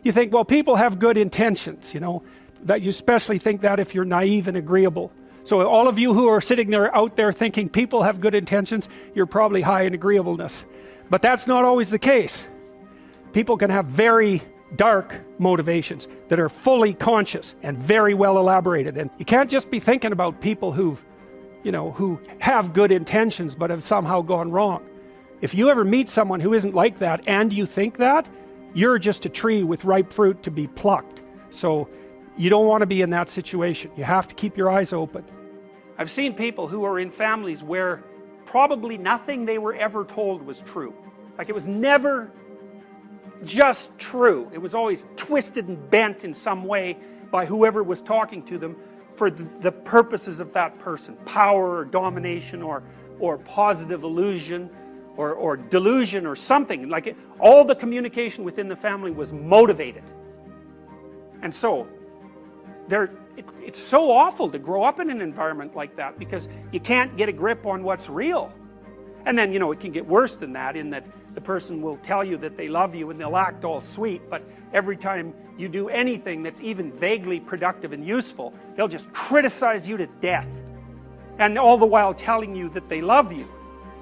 You think, well, people have good intentions, you know, that you especially think that if you're naive and agreeable. So all of you who are sitting there out there thinking people have good intentions, you're probably high in agreeableness. But that's not always the case. People can have very dark motivations that are fully conscious and very well elaborated. And you can't just be thinking about people who have good intentions but have somehow gone wrong. If you ever meet someone who isn't like that and you think that, you're just a tree with ripe fruit to be plucked. So you don't want to be in that situation. You have to keep your eyes open. I've seen people who are in families where probably nothing they were ever told was true. Like it was never just true. It was always twisted and bent in some way by whoever was talking to them for the purposes of that person. Power or domination or positive illusion or delusion or something. Like all the communication within the family was motivated. And so it's so awful to grow up in an environment like that because you can't get a grip on what's real. And then, you know, it can get worse than that in that the person will tell you that they love you and they'll act all sweet, but every time you do anything that's even vaguely productive and useful, they'll just criticize you to death. And all the while telling you that they love you.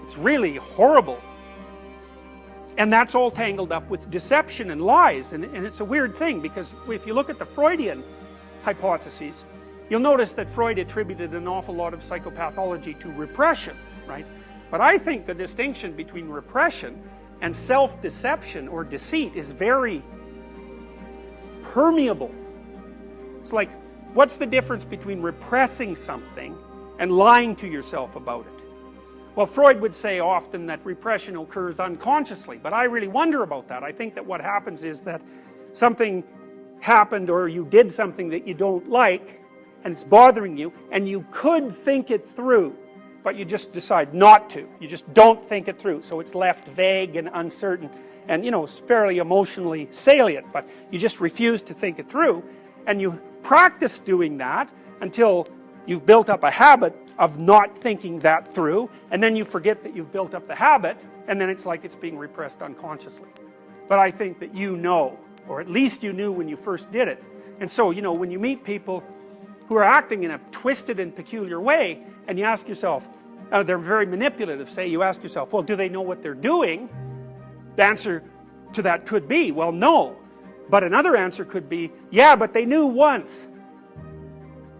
It's really horrible. And that's all tangled up with deception and lies. And it's a weird thing because if you look at the Freudian hypotheses, you'll notice that Freud attributed an awful lot of psychopathology to repression, right? But I think the distinction between repression and self-deception or deceit is very permeable. It's like, what's the difference between repressing something and lying to yourself about it? Well, Freud would say often that repression occurs unconsciously, but I really wonder about that. I think that what happens is that something happened or you did something that you don't like and it's bothering you and you could think it through, but you just decide not to. You just don't think it through, so it's left vague and uncertain and, you know, it's fairly emotionally salient, but you just refuse to think it through, and you practice doing that until you've built up a habit of not thinking that through, and then you forget that you've built up the habit, and then it's like it's being repressed unconsciously. But I think that you know, or at least you knew when you first did it. And so, you know, when you meet people who are acting in a twisted and peculiar way, and you ask yourself, they're very manipulative, say, you ask yourself, well, do they know what they're doing? The answer to that could be, well, no. But another answer could be, yeah, but they knew once.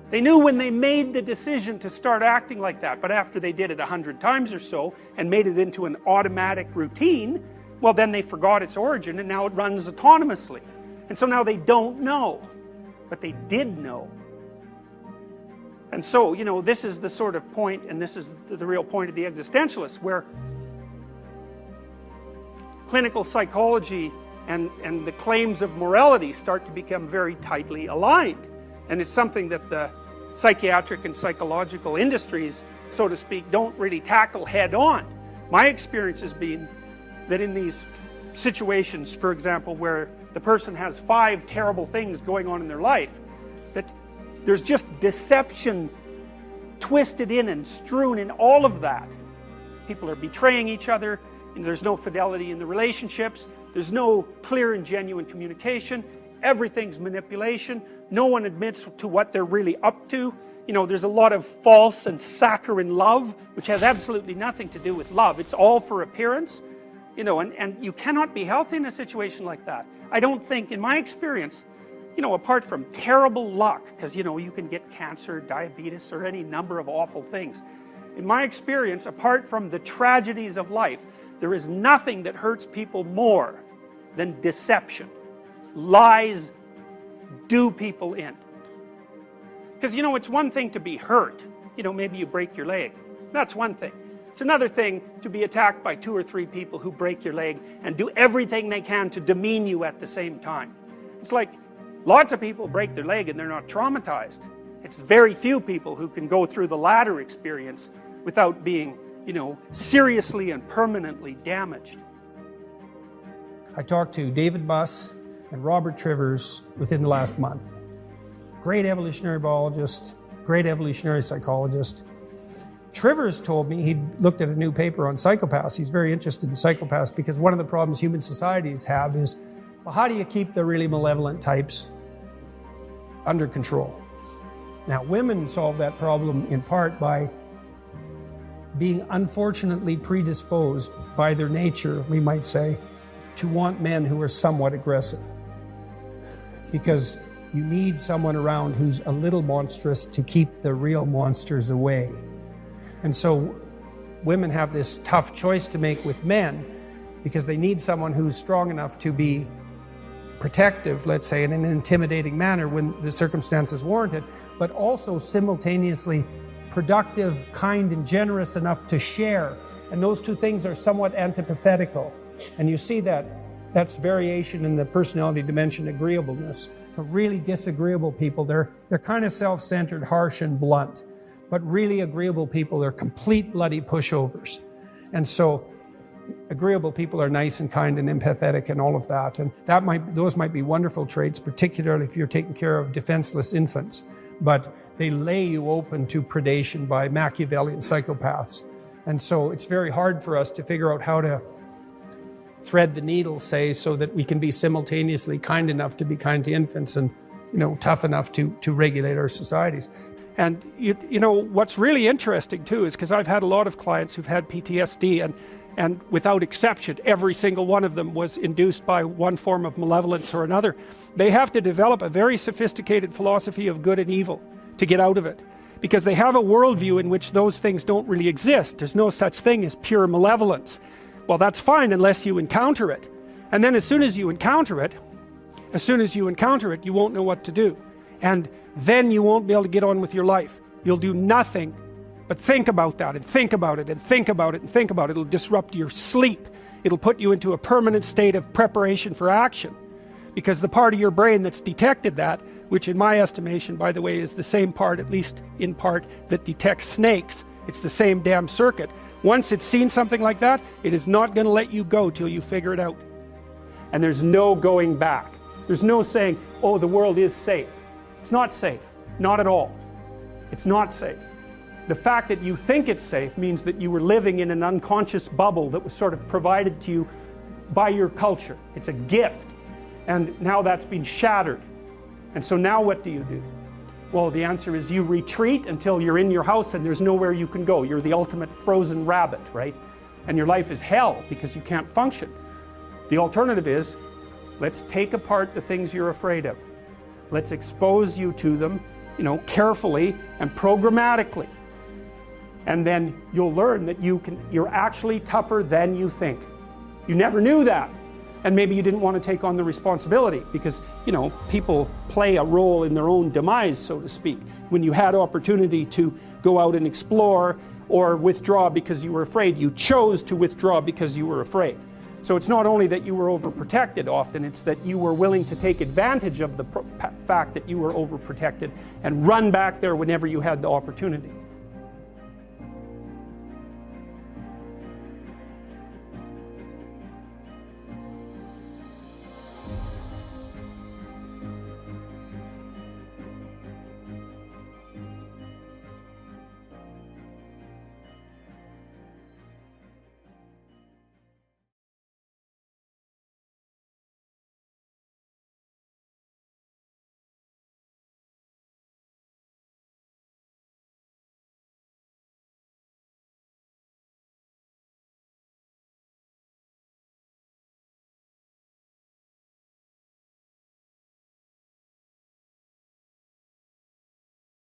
They knew when they made the decision to start acting like that, but after they did it 100 times or so, and made it into an automatic routine, well, then they forgot its origin, and now it runs autonomously. And so now they don't know, but they did know. And so, you know, this is the sort of point, and this is the real point of the existentialists, where clinical psychology and the claims of morality start to become very tightly aligned. And it's something that the psychiatric and psychological industries, so to speak, don't really tackle head on. My experience has been that in these situations, for example, where the person has 5 terrible things going on in their life, that there's just deception twisted in and strewn in all of that. People are betraying each other, and there's no fidelity in the relationships, there's no clear and genuine communication, everything's manipulation, no one admits to what they're really up to. You know, there's a lot of false and saccharine love, which has absolutely nothing to do with love. It's all for appearance, you know, and you cannot be healthy in a situation like that. I don't think, in my experience, you know, apart from terrible luck, because, you know, you can get cancer, diabetes, or any number of awful things. In my experience, apart from the tragedies of life, there is nothing that hurts people more than deception. Lies do people in. Because, you know, it's one thing to be hurt. You know, maybe you break your leg. That's one thing. It's another thing to be attacked by 2 or 3 people who break your leg and do everything they can to demean you at the same time. It's like lots of people break their leg and they're not traumatized. It's very few people who can go through the latter experience without being, you know, seriously and permanently damaged. I talked to David Buss and Robert Trivers within the last month. Great evolutionary biologist, great evolutionary psychologist. Trivers told me he'd looked at a new paper on psychopaths. He's very interested in psychopaths because one of the problems human societies have is Well, how do you keep the really malevolent types under control? Now, women solve that problem in part by being unfortunately predisposed by their nature, we might say, to want men who are somewhat aggressive. Because you need someone around who's a little monstrous to keep the real monsters away. And so women have this tough choice to make with men because they need someone who's strong enough to be protective, let's say, in an intimidating manner when the circumstances warrant it, but also simultaneously productive, kind, and generous enough to share. And those two things are somewhat antithetical. And you see that's variation in the personality dimension, agreeableness. The really disagreeable people, they're kind of self-centered, harsh, and blunt. But really agreeable people, they're complete bloody pushovers. And so agreeable people are nice and kind and empathetic and all of that. And those might be wonderful traits, particularly if you're taking care of defenseless infants. But they lay you open to predation by Machiavellian psychopaths. And so it's very hard for us to figure out how to thread the needle, say, so that we can be simultaneously kind enough to be kind to infants and, tough enough to regulate our societies. And you know what's really interesting too is because I've had a lot of clients who've had PTSD, and without exception, every single one of them was induced by one form of malevolence or another. They have to develop a very sophisticated philosophy of good and evil to get out of it, because they have a worldview in which those things don't really exist. There's no such thing as pure malevolence. Well, that's fine unless you encounter it. And then as soon as you encounter it, you won't know what to do. And then you won't be able to get on with your life. You'll do nothing but think about that and think about it and think about it and think about it. It'll disrupt your sleep. It'll put you into a permanent state of preparation for action. Because the part of your brain that's detected that, which in my estimation, by the way, is the same part, at least in part, that detects snakes. It's the same damn circuit. Once it's seen something like that, it is not going to let you go till you figure it out. And there's no going back. There's no saying, oh, the world is safe. It's not safe. Not at all. It's not safe. The fact that you think it's safe means that you were living in an unconscious bubble that was sort of provided to you by your culture. It's a gift. And now that's been shattered. And so now what do? Well, the answer is you retreat until you're in your house and there's nowhere you can go. You're the ultimate frozen rabbit, right? And your life is hell because you can't function. The alternative is, let's take apart the things you're afraid of. Let's expose you to them, carefully and programmatically. And then you'll learn that you're actually tougher than you think. You never knew that. And maybe you didn't want to take on the responsibility because, people play a role in their own demise, so to speak. When you had opportunity to go out and explore or withdraw because you were afraid, you chose to withdraw because you were afraid. So it's not only that you were overprotected often, it's that you were willing to take advantage of the fact that you were overprotected and run back there whenever you had the opportunity.